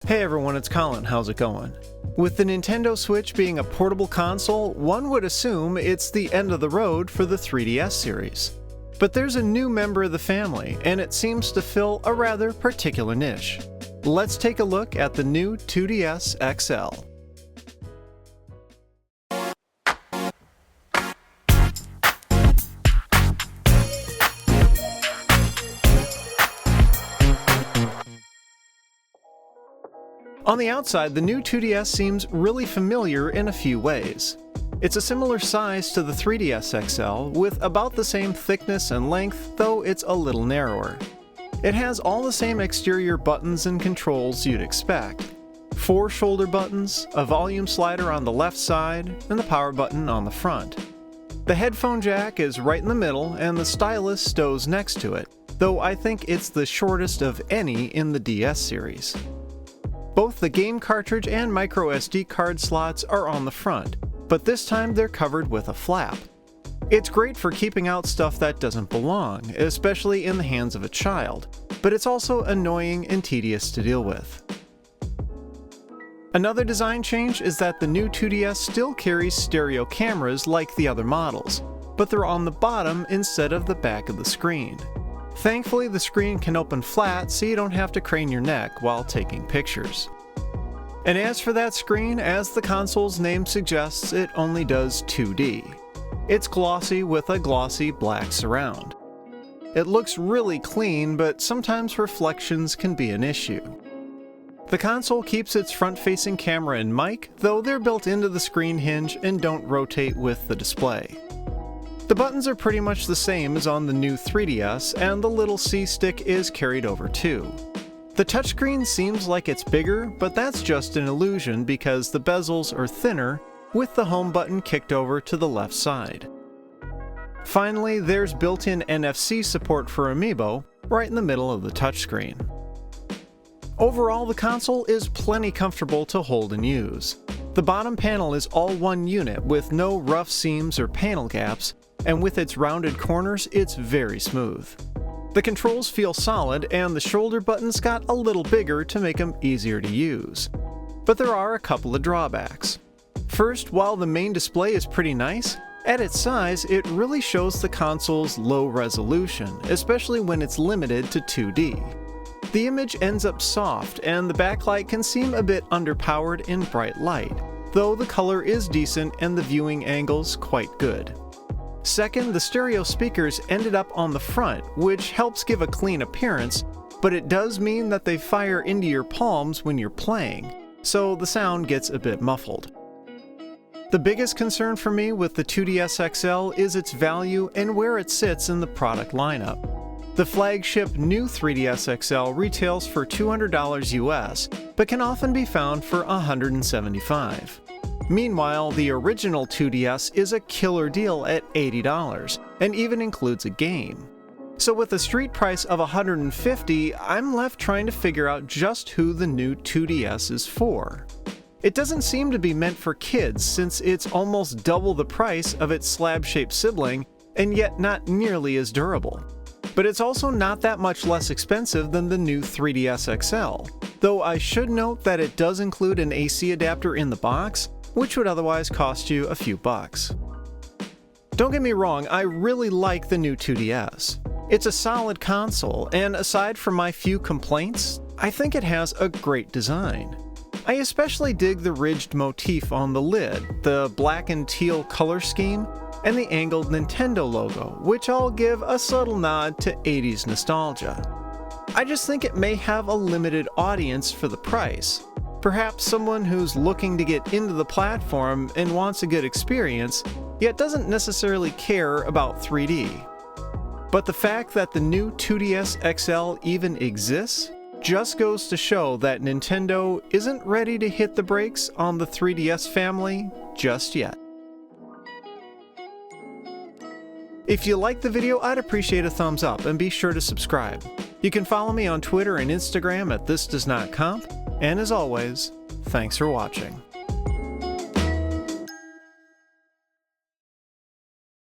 Hey everyone, it's Colin. How's it going? With the Nintendo Switch being a portable console, one would assume it's the end of the road for the 3DS series. But there's a new member of the family, and it seems to fill a rather particular niche. Let's take a look at the new 2DS XL. On the outside, the new 2DS seems really familiar in a few ways. It's a similar size to the 3DS XL, with about the same thickness and length, though it's a little narrower. It has all the same exterior buttons and controls you'd expect. 4 shoulder buttons, a volume slider on the left side, and the power button on the front. The headphone jack is right in the middle, and the stylus stows next to it, though I think it's the shortest of any in the DS series. Both the game cartridge and microSD card slots are on the front, but this time they're covered with a flap. It's great for keeping out stuff that doesn't belong, especially in the hands of a child, but it's also annoying and tedious to deal with. Another design change is that the new 2DS still carries stereo cameras like the other models, but they're on the bottom instead of the back of the screen. Thankfully, the screen can open flat so you don't have to crane your neck while taking pictures. And as for that screen, as the console's name suggests, it only does 2D. It's glossy with a glossy black surround. It looks really clean, but sometimes reflections can be an issue. The console keeps its front-facing camera and mic, though they're built into the screen hinge and don't rotate with the display. The buttons are pretty much the same as on the new 3DS, and the little C stick is carried over too. The touchscreen seems like it's bigger, but that's just an illusion because the bezels are thinner, with the home button kicked over to the left side. Finally, there's built-in NFC support for Amiibo, right in the middle of the touchscreen. Overall, the console is plenty comfortable to hold and use. The bottom panel is all one unit with no rough seams or panel gaps, and with its rounded corners, it's very smooth. The controls feel solid, and the shoulder buttons got a little bigger to make them easier to use. But there are a couple of drawbacks. First, while the main display is pretty nice, at its size it really shows the console's low resolution, especially when it's limited to 2D. The image ends up soft, and the backlight can seem a bit underpowered in bright light, though the color is decent and the viewing angle's quite good. Second, the stereo speakers ended up on the front, which helps give a clean appearance, but it does mean that they fire into your palms when you're playing, so the sound gets a bit muffled. The biggest concern for me with the 2DS XL is its value and where it sits in the product lineup. The flagship new 3DS XL retails for $200 US, but can often be found for $175. Meanwhile, the original 2DS is a killer deal at $80, and even includes a game. So with a street price of $150, I'm left trying to figure out just who the new 2DS is for. It doesn't seem to be meant for kids since it's almost double the price of its slab-shaped sibling, and yet not nearly as durable. But it's also not that much less expensive than the new 3DS XL, though I should note that it does include an AC adapter in the box, which would otherwise cost you a few bucks. Don't get me wrong, I really like the new 2DS. It's a solid console, and aside from my few complaints, I think it has a great design. I especially dig the ridged motif on the lid, the black and teal color scheme, and the angled Nintendo logo, which I'll give a subtle nod to 80s nostalgia. I just think it may have a limited audience for the price. Perhaps someone who's looking to get into the platform and wants a good experience, yet doesn't necessarily care about 3D. But the fact that the new 2DS XL even exists just goes to show that Nintendo isn't ready to hit the brakes on the 3DS family just yet. If you liked the video, I'd appreciate a thumbs up and be sure to subscribe. You can follow me on Twitter and Instagram at thisdoesnotcomp, and as always, thanks for watching.